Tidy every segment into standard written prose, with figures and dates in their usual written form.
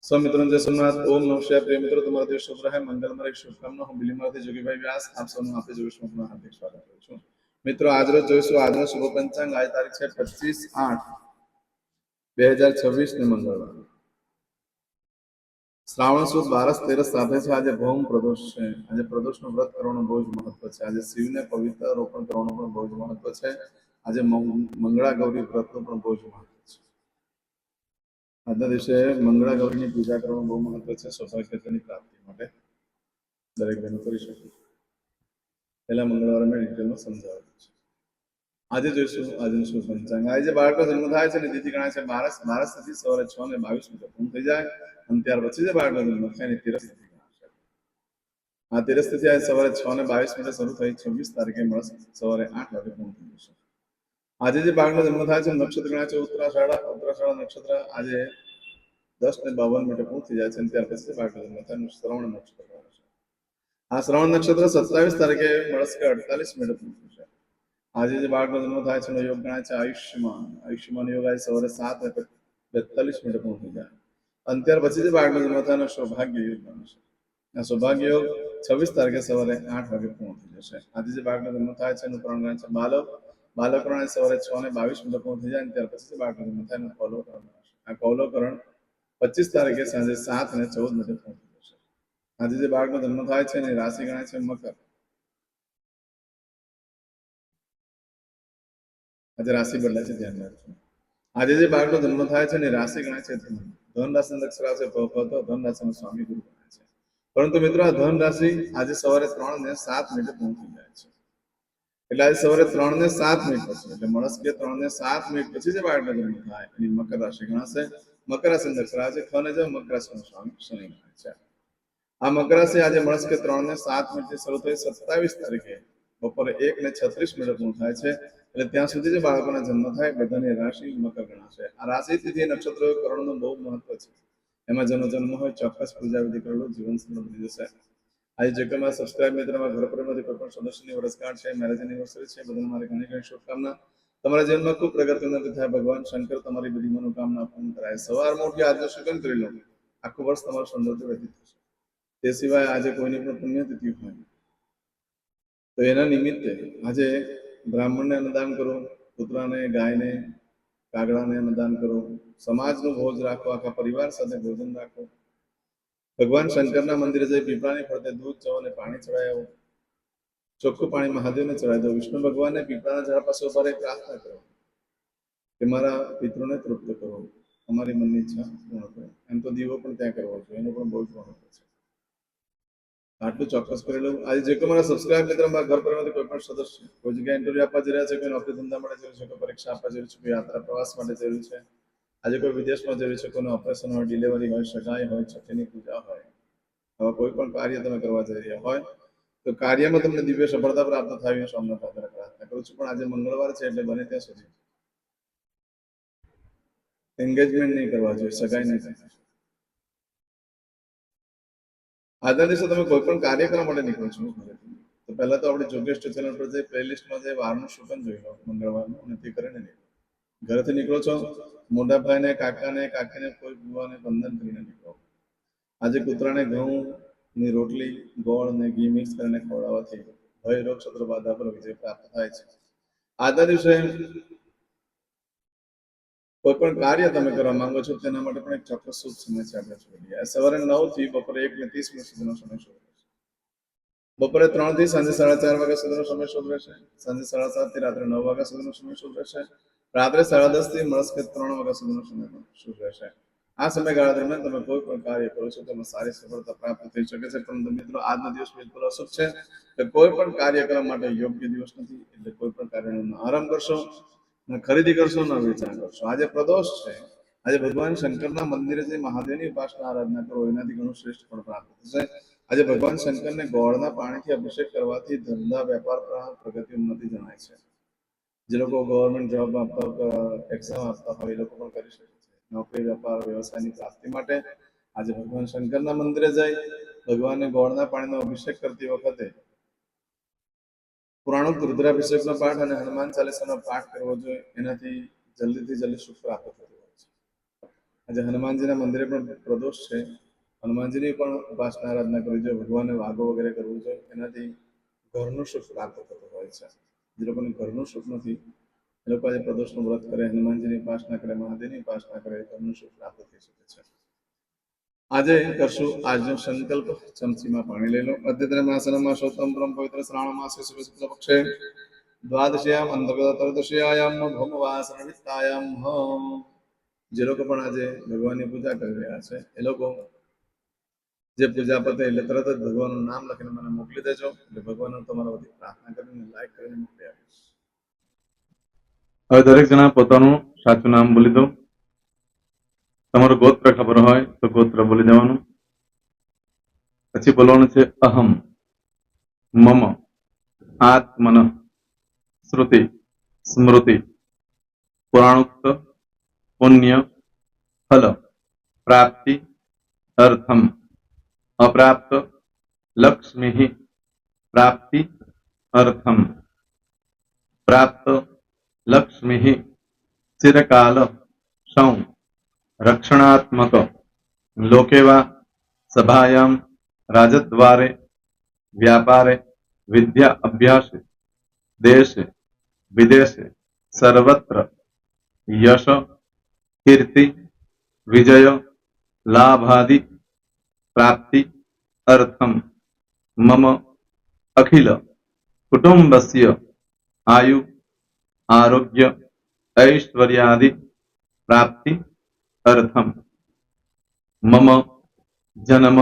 सब मित्रों जय सोमनाथ। ओम नमः शिवाय। प्रिय मित्रों, તમારો દિવસ શુભ રહે, મંગલમય શુભકામના। હું બિલીમાંથી જોગીભાઈ વ્યાસ આપ સૌનું આપે જોગેશમાં હાર્દિક સ્વાગત કરું છું। મિત્રો, આજરોજ જોઈશું આજનો શુભ પંચાંગ। આજ તારીખ છે 25/8/2026 ને મંગળવાર, શ્રાવણ સુદ 12-13 સાથે છે। આજે ભૌમ પ્રદોષ છે। આજે પ્રદોષનું વ્રત કરવાનું બહુ જ મહત્વ છે। આજે શિવને પવિત્ર રોપણ કરવાનું પણ બહુ જ મહત્વ છે। આજે મંગળા ગૌરી વ્રતનું પણ બહુ જ મહત્વ છે। આજના દિવસે મંગળા ગૌરીની પૂજા કરવાનું બહુ મહત્વ છે। સૌભાગ્યની પ્રાપ્તિ માટે દરેક બહેનો કરી શકે। પહેલા મંગળવારે મેં ડિટેલમાં સમજાવ્યું છે। આજે જોઈશું આજનું શુભ પંચાંગ। આજે જે બાળકનો જન્મ થાય છે ને તિથિ ગણાય છે બારસ તિથિ સવારે 6:22 પૂર્ણ થઈ જાય અને ત્યાર પછી જે બાળકનો જન્મ થાય એની તેરસ તિથિ ગણાશે। આ તેરસ તિથિ આજે સવારે 6:22 શરૂ થઈ 26 તારીખે મળે સવારે 8 વાગે પૂર્ણ થઈ જશે। આજે જે બાળકનો જન્મ થાય છે નક્ષત્ર ગણાય છે ઉત્તરાષાઢા નક્ષત્ર આજે 10:52 પૂર્ણ થઈ જાય છે અને ત્યાર પછી બાળકનો જન્મ થાય શ્રવણ નક્ષત્ર ગણાય છે। આ શ્રવણ નક્ષત્ર 27 તારીખે મળસ્કે 48 પૂર્ણ થશે। આજે જે બાળકનો જન્મ થાય છે એનો યોગ ગણાય છે આયુષ્યમાન યોગ આજે સવારે 7:42 પૂર્ણ થઈ જાય અને ત્યાર પછી જે બાળકનો જન્મ થાય એનો સૌભાગ્ય યોગ ગણાશે। આ સૌભાગ્ય યોગ 26 તારીખે સવારે 8 વાગે પૂર્ણ થઈ જશે। આજે જે બાળકનો જન્મ થાય છે એનું કરણ ગણાય છે બાલકરણ સવારે 6:22 પૂર્ણ થઈ જાય અને ત્યાર પછી બાળકનો જન્મ થાય એનું કૌલવકરણ ગણાશે। આ કૌલવકરણ 25 તારીખે સાંજે 7:14 પૂર્ણ થઈ જશે। આજે જે બાળકનો જન્મ થાય છે એની રાશિ ગણાય છે મકર। આજે રાશિ બદલાય છે, ધ્યાન રાખજો। આજે જે બાળકનો જન્મ થાય છે એની રાશિ ગણાય છે ધન। ધન રાશિ અક્ષર આવશે ધન રાશિનો સ્વામી ગુરુ ગણાય છે। પરંતુ મિત્રો આ ધન રાશિ આજે સવારે 3:07 પૂર્ણ થઈ જાય છે। એટલે આજે સવારે 3:07 પછી એટલે મળસ્કે 3:07 પછી જે બાળકનો જન્મ થાય એની મકર રાશિ ગણાશે। મકર રાશિ અક્ષર આવે છે ખને જો મકર રાશિનો સ્વામી શનિ ગણાય છે। આ મકર રાશિ આજે મળસ્કે 3:07 શરૂ થઈ 27 તારીખે બપોરે 1:36 પૂર્ણ થાય છે। એટલે ત્યાં સુધી જે બાળકોના જન્મ થાય બધાની રાશિ મકર ગણાશે। આ રાશિ તિથિ નક્ષત્ર કરણનું બહુ મહત્વ છે। એમાં જેનો જન્મ હોય ચોક્કસ પૂજા વિધિ કરેલું જીવન સરળ બની જશે। આજે જે કોઈ મારા સબસ્ક્રાઇબ મિત્રમાં ઘર પરિવારમાંથી કોઈ પણ સદસ્યની વર્ષગાંઠ છે, મેરેજ એનિવર્સરી છે, બધાને મારી ઘણી ઘણી શુભકામના। તમારા જીવનમાં ખૂબ પ્રગતિ ઉન્નતિ થાય। ભગવાન શંકર તમારી બધી મનોકામના પૂર્ણ કરાય। સવારમાં ઉઠી આજનો શુકન કરી લો, આખું વર્ષ તમારું સૌંદર્ય વ્યતીત થશે। તે સિવાય આજે કોઈની પણ પુણ્યતિથિ હોય તો એના નિમિત્તે આજે બ્રાહ્મણને અન્નદાન કરો, કૂતરાને ગાયને કાગડાને અન્નદાન કરો, સમાજનું ભોજ રાખો, આખા પરિવાર સાથે ભોજન રાખો, ભગવાન શંકરના મંદિરે જઈ પીપળાની ફરતે દૂધ જવ અને પાણી ચડાવી આવો, ચોખ્ખું પાણી મહાદેવને ચડાવી દો, વિષ્ણુ ભગવાનને પીપળાના ઝાડ પાસે ઉભા રહી પ્રાર્થના કરો કે મારા પિતૃને તૃપ્ત કરો, અમારી મનની ઈચ્છા પૂર્ણ કરો। એમ તો દીવો પણ ત્યાં કરવો જોઈએ, એનું પણ બહુ જ મહત્વ છે। આટલું ચોક્કસ કરેલું। આજે જે કોઈ મારા સબસ્ક્રાઇબ મિત્ર મારા ઘર પરિવારમાંથી કોઈ પણ સદસ્ય કોઈ જગ્યાએ ઇન્ટરવ્યુ આપવા જઈ રહ્યા છે, કોઈ નોકરી ધંધા માટે જઈ છે, કોઈ પરીક્ષા આપવા જઈ છે, કોઈ યાત્રા પ્રવાસ માટે જઈ છે, આજે કોઈ વિદેશમાં જઈ છે, કોઈનું ઓપરેશન હોય, ડિલિવરી હોય, સગાઈ હોય, છઠ્ઠીની પૂજા હોય, આવા કોઈ પણ કાર્ય તમે કરવા જઈ રહ્યા હોય તો કાર્યમાં તમને દિવ્ય સફળતા પ્રાપ્ત થાય સોમનાથ દાદાને પ્રાર્થના કરું છું। પણ આજે મંગળવાર છે એટલે બને ત્યાં સુધી એન્ગેજમેન્ટ નહીં કરવા જોઈએ, સગાઈ નહીં થાય। આજના દિવસે તમે કોઈ પણ કાર્ય કરવા માટે નીકળો છો તો પહેલા તો આપણે જોગેશ ચેનલ પર જઈ પ્લેલિસ્ટમાં જઈ વારનું શુકન જોઈ લો મંગળવારનું અને તે કરીને નીકળો। ઘરેથી નીકળો છો મોટા ભાઈને કાકાને કાકીને કોઈ ભૂવાને બંધન કરીને નીકળો। આજે કૂતરાને ઘઉંની રોટલી ગોળ અને ઘી મિક્સ કરીને ખવડાવવાથી ભય રોગ શત્રુ બાધા પર વિજય પ્રાપ્ત થાય છે। આજના દિવસે કોઈ પણ કાર્ય તમે કરવા માંગો છો તેના માટે પણ એક ચોક્કસ શુભ સમય છે આપણે જોઈએ। સવારે 9 થી બપોરે 1:30 સુધીનો સમય શુભ રહેશે। બપોરે 3 થી સાંજે 4:30 વાગ્યા સુધીનો સમય શુભ રહેશે। સાંજે 7:30 થી રાત્રે 9 વાગ્યા સુધીનો સમય શુભ રહેશે। રાત્રે 10:30 થી મળસ્કે 3 વાગ્યા સુધીનો સમય શુભ રહેશે। આ સમયગાળા દરમિયાન તમે કોઈ પણ કાર્ય કરો છો તેમાં સારી સફળતા પ્રાપ્ત થઈ શકે છે। પરંતુ મિત્રો આજનો દિવસ બિલકુલ અશુભ છે, તો કોઈ પણ કાર્ય કરવા માટે યોગ્ય દિવસ નથી। એટલે કોઈ પણ કાર્યનો આરંભ કરશો ન ખરીદી કરશો ન વેચાણ કરશો। આજે પ્રદોષ છે, આજે ભગવાન શંકરના મંદિરે જઈ મહાદેવની ઉપાસના આરાધના કરો, એનાથી ઘણું શ્રેષ્ઠ ફળ પ્રાપ્ત થશે। આજે ભગવાન શંકરને ગોળના પાણીથી અભિષેક કરવાથી ધંધા વેપાર પ્રગતિ ઉન્નતિ જણાય છે। જે લોકો ગવર્મેન્ટ જોબ આપતા એક્ઝામ આપતા હોય એ લોકો પણ કરી શકે છે। નોકરી વેપાર વ્યવસાયની પ્રાપ્તિ માટે આજે ભગવાન શંકરના મંદિરે જઈ ભગવાનને ગોળના પાણીનો અભિષેક કરતી વખતે પુરાણો રુદ્રાભિષેકનો પાઠ અને હનુમાન ચાલીસાનો પાઠ કરવો જોઈએ। એનાથી જલ્દીથી જલ્દી સુખ પ્રાપ્ત થતું હોય છે। આજે હનુમાનજીના મંદિરે પણ પ્રદોષ છે. હનુમાનજીની પણ ઉપાસના આરાધના કરવી જોઈએ, ભગવાનને વાગો વગેરે કરવું જોઈએ. એનાથી ઘરનું સુખ પ્રાપ્ત થતું હોય છે. જે લોકોને ઘરનું સુખ નથી એ લોકો આજે પ્રદોષનું વ્રત કરે, હનુમાનજીની ઉપાસના કરે, મહાદેવની ઉપાસના કરે, ઘરનું સુખ પ્રાપ્ત થઈ શકે છે. આજે કરશું આજનો સંકલ્પ. ચમચીમાં પાણી લઈ લો. અદ્યતન માસનમાં સૌતમ પરમ પવિત્ર શ્રાવણ માસે શુક્લ પક્ષે દ્વાદશ્યામ અંતર્ગત ત્રયોદશ્યાયામ ભૌમવાસન વિત્તાયામ જે લોકો પણ આજે ભગવાનની પૂજા કરી રહ્યા છે એ લોકો જે પૂજા પતે એટલે તરત જ ભગવાનનું નામ લખીને મને મોકલી દેજો. એટલે ભગવાનનું તમારા વતી પ્રાર્થના કરીને લાઈક કરીને મોકલી આપીશ. હવે દરેક જણા પોતાનું સાચું નામ બોલી દો. તમારું ગોત્ર ખબર હોય તો ગોત્ર બોલી દેવાનું. પછી બોલવાનું છે અહમ, મમ, આત્મન, શ્રુતિ, સ્મૃતિ, પુરાણોક્ત, પુણ્ય, ફલ, પ્રાપ્તિ, અર્થમ, અપ્રાપ્ત, લક્ષ્મી, પ્રાપ્તિ, અર્થમ, પ્રાપ્ત, લક્ષ્મી, ચિરકાલ, સૌ, રક્ષણાત્મક, લોકેવા, સભાયામ, રાજદ્વારે, વ્યાપારે, વિદ્યા અભ્યાસે, દેશે, વિદેશે, સર્વત્ર, યશ, કીર્તિ, વિજય, લાભાદિ, પ્રાપ્તિ, અર્થમ, મમ, અખિલ, કુટુંબસ્ય, આયુ, આરોગ્ય, ऐश्वर्यादि, प्राप्ति, अर्थम, मम, जन्म,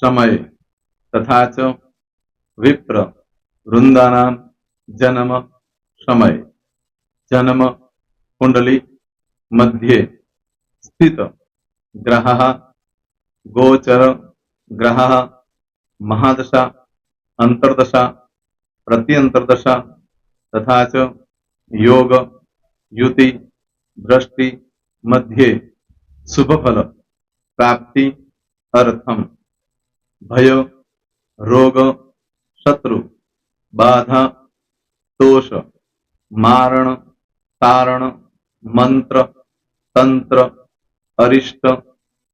समय, तथा च विप्र, वृंदानां, जन्म, समय, जन्म, कुंडली, मध्ये, स्थित, ग्रहः, गोचर, ग्रहः, महादशा, अंतर्दशा, प्रत्यंतर्दशा, तथा च योग, युति, दृष्टि, मध्ये, शुभ फल, प्राप्ति, अर्थम, भय, रोग, शत्रु, बाधा, दोष, मारण, तारण, मंत्र, तंत्र, अरिष्ट,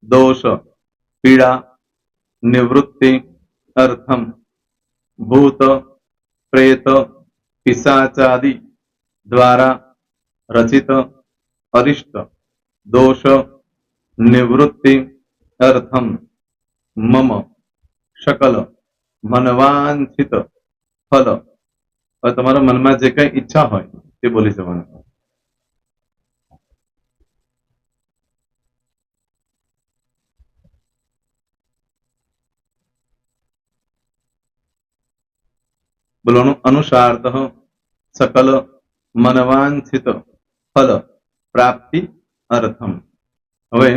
दोष, पीड़ा, निवृत्ति, अर्थम, भूत, प्रेत, पिशाचादि द्वारा रचित अरिष्ट दोष निवृत्ति अर्थम मम सकल मनवांछित फल. હવે તમારા મનમાં જે કઈ ઈચ્છા હોય તે બોલી જવાનું. બોલવાનું અનુસારતઃ सकल मनवांछित फल प्राप्ति अर्थम. હવે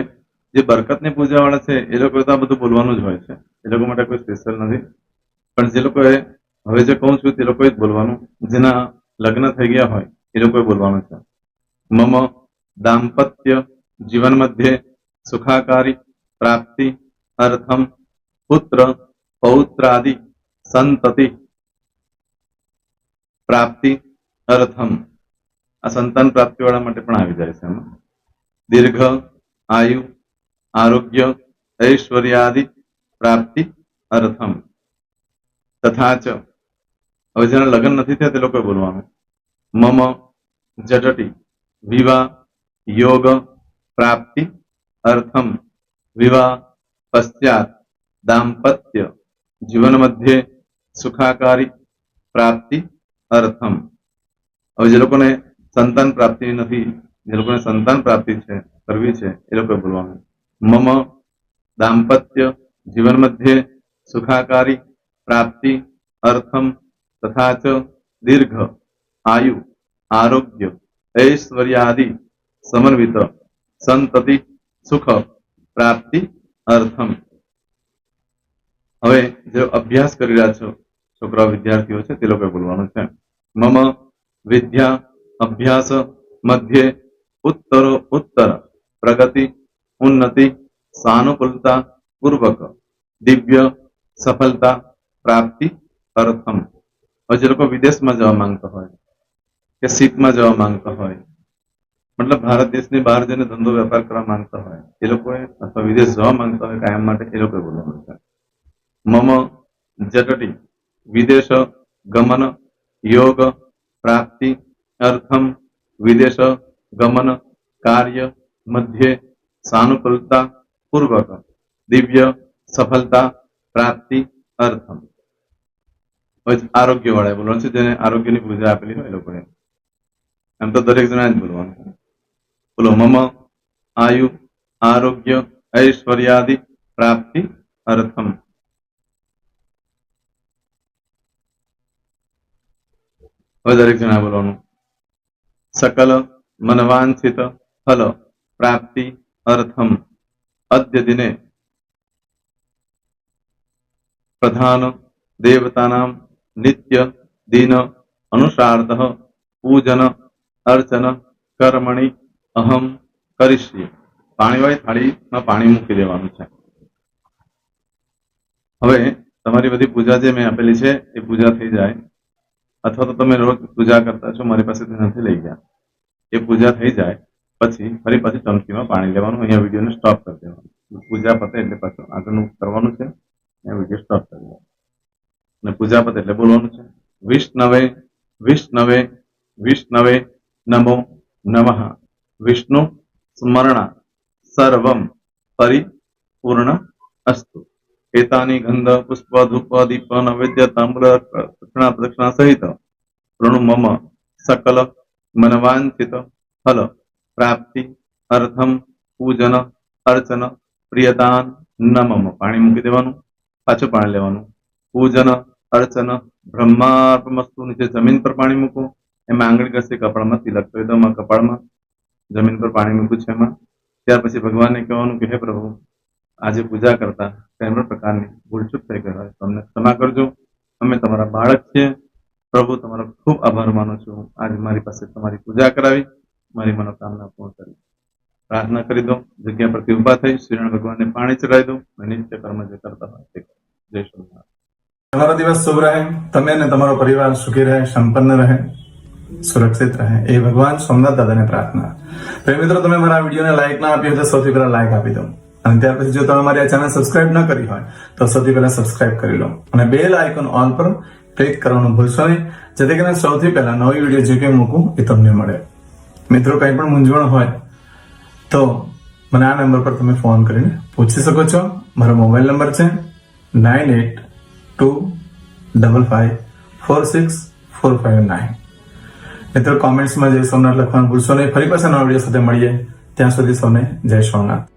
જે બરકતની પૂજા વાળા છે એ લોકો તો આ બધું બોલવાનું જ હોય છે, એ લોકો માટે કોઈ સ્પેશિયલ નથી. પણ જે લોકોએ હવે જે કહું છું તે લોકોએ જ બોલવાનું. જેના લગ્ન થઈ ગયા હોય એ લોકોએ બોલવાનું છે. મમ દાંપત્ય જીવન મધ્યે સુખાકારી પ્રાપ્તિ અર્થમ પુત્ર પૌત્રાદિ સંતતિ પ્રાપ્તિ અર્થમ. આ સંતાન પ્રાપ્તિ વાળા માટે પણ આવી જાય છે એમાં. દીર્ઘ આયુ આરોગ્ય ઐશ્વર્યાદિ પ્રાપ્તિ અર્થમ. તથા ચ હવે જેના લગ્ન નથી થયા તે લોકોએ બોલવાનું. મમ જટટી વિવાહ યોગ પ્રાપ્તિ અર્થમ વિવાહ પશ્ચાત દાંપત્ય જીવન મધ્યે સુખાકારી પ્રાપ્તિ અર્થમ. હવે જે લોકોને સંતાન પ્રાપ્તિ નથી, જે લોકોને સંતાન પ્રાપ્તિ છે કરવી છે એ લોકોએ બોલવાનું. મમ દાંપત્ય જીવન મધ્યે સુખાકારી પ્રાપ્તિ અર્થમ તથા ચ દીર્ઘ આયુ આરોગ્ય ऐश्वर्यादि समन्वित संतति सुख प्राप्ति अर्थम. હવે જે અભ્યાસ કરી રહ્યા છો છોકરા વિદ્યાર્થીઓ છે તે લોકોએ બોલવાનું છે. મમ વિદ્યા અભ્યાસ મધ્યે ઉત્તરો ઉત્તર પ્રગતિ ઉન્નતિ સાનુકૂલતા પૂર્વક દિવ્ય સફળતા પ્રાપ્તિ અર્થમ. હવે જે લોકો વિદેશમાં જવા માંગતા હોય કે શીપમાં જવા માંગતા હોય મતલબ ભારત દેશની બહાર જઈને ધંધો વેપાર કરવા માંગતા હોય એ લોકોએ અથવા વિદેશ જવા માંગતા હોય કાયમ માટે એ લોકોએ બોલવાનું છે. મમ જટટી વિદેશ ગમન યોગ પ્રાપ્તિ અર્થમ વિદેશ ગમન કાર્ય મધ્યે સાનુકૂળતા પૂર્વક દિવ્ય સફળતા પ્રાપ્તિ અર્થમ. પછી આરોગ્ય વાળા બોલવાનું છે જેને આરોગ્યની પૂજા આપેલી હોય એ લોકોએ. એમ તો દરેક જણા જ બોલવાનું છે. બોલો મમ આયુ આરોગ્ય ઐશ્વર્યાદિ પ્રાપ્તિ અર્થમ. હવે દરેક જણા બોલવાનું. સકલ મનવાંછિત ફલ પ્રાપ્તિ અર્થમ અદ્ય દિને પ્રધાન દેવતાનામ નિત્ય દિન અનુસાર્ધ પૂજન અર્ચન કર્મણિ અહમ કરીશ્યે. પાણીવાળી થાળીમાં પાણી મૂકી દેવાનું છે. હવે તમારી બધી પૂજા જે મેં આપેલી છે એ પૂજા થઈ જાય અથવા તો તમે રોજ પૂજા કરતા છો મારી પાસેથી નથી લઈ ગયા એ પૂજા થઈ જાય પછી ફરી પાછી ચમચીમાં પાણી લેવાનું. અહીંયા વિડીયોને સ્ટોપ કરી દેવાનું. પૂજા પતે એટલે પાછું આગળનું કરવાનું છે. અહીંયા વિડીયો સ્ટોપ કરી દેવાનો અને પૂજા પતે એટલે બોલવાનું છે વિષ્ણવે વિષ્ણવે વિષ્ણવે નમો નમઃ વિષ્ણુ સ્મરણ સર્વમ પરિપૂર્ણ અસ્તુ. એતાની ગંધ પુષ્પ ધૂપ દીપ નૈવેદ્ય તામ્ર દક્ષિણા પ્રદક્ષિણા સહિત પ્રણુ મમ સકલ મનવાંછિત ફલ પ્રાપ્તિ અર્થમ પૂજન અર્ચન પ્રિયદાન નમમ. પાણી મૂકી દેવાનું પાછું પાણી લેવાનું. પૂજન અર્ચન બ્રહ્માર્પમસ્તુ. નીચે જમીન પર પાણી મૂકો. એમાં આંગળી ઘસી કપાળમાં તિલક કરી દો. કપાળમાં જમીન પર પાણી મૂક્યું છે એમાં. ત્યાર પછી ભગવાનને કહેવાનું કે હે પ્રભુ આજે પૂજા કરતા કોઈ પણ પ્રકારની ભૂલચૂક થઈ ગઈ હોય તો અમને ક્ષમા કરજો. અમે તમારા બાળક છીએ. પ્રભુ તમારો ખૂબ આભાર માનું છું. આજે મારી પાસે તમારી પૂજા કરાવી મારી મનોકામના પૂર્ણ કરી. પ્રાર્થના કરી દો. જગ્યા પરથી ઉભા થઈ શ્રીનારાયણ ભગવાનને પાણી ચડાવી દો અને નિત્ય કર્મ જે કરતા હોય તે કરો. જય શ્રી. તમારો દિવસ શુભ રહે. તમે અને તમારો પરિવાર સુખી રહે, સંપન્ન રહે, સુરક્ષિત રહે એ ભગવાન સોમનાથ દાદાને પ્રાર્થના. તો મિત્રો તમે મારા વિડીયોને લાઈક ના આપી હોય તો સૌથી પહેલા લાઈક આપી દો અને ત્યાર પછી જો તમે મારી આ ચેનલ સબસ્ક્રાઇબ ન કરી હોય તો સૌથી પહેલા સબસ્ક્રાઇબ કરી લો અને બેલ આઇકોન ઓલ પર ક્લિક કરવાનું ભૂલશો નહીં જેથી કરીને સૌથી પહેલા નવી વિડીયો જે કંઈ મૂકું એ તમને મળે. મિત્રો કંઈ પણ મૂંઝવણ હોય તો મને આ નંબર પર તમે ફોન કરીને પૂછી શકો છો. મારો મોબાઈલ નંબર છે 9825546459. મિત્રો કોમેન્ટ્સમાં જય સોમનાથ લખવાનું ભૂલશો નહીં. ફરી પાછા નવા વિડીયો સાથે મળીએ. ત્યાં સુધી સૌને જય સોમનાથ.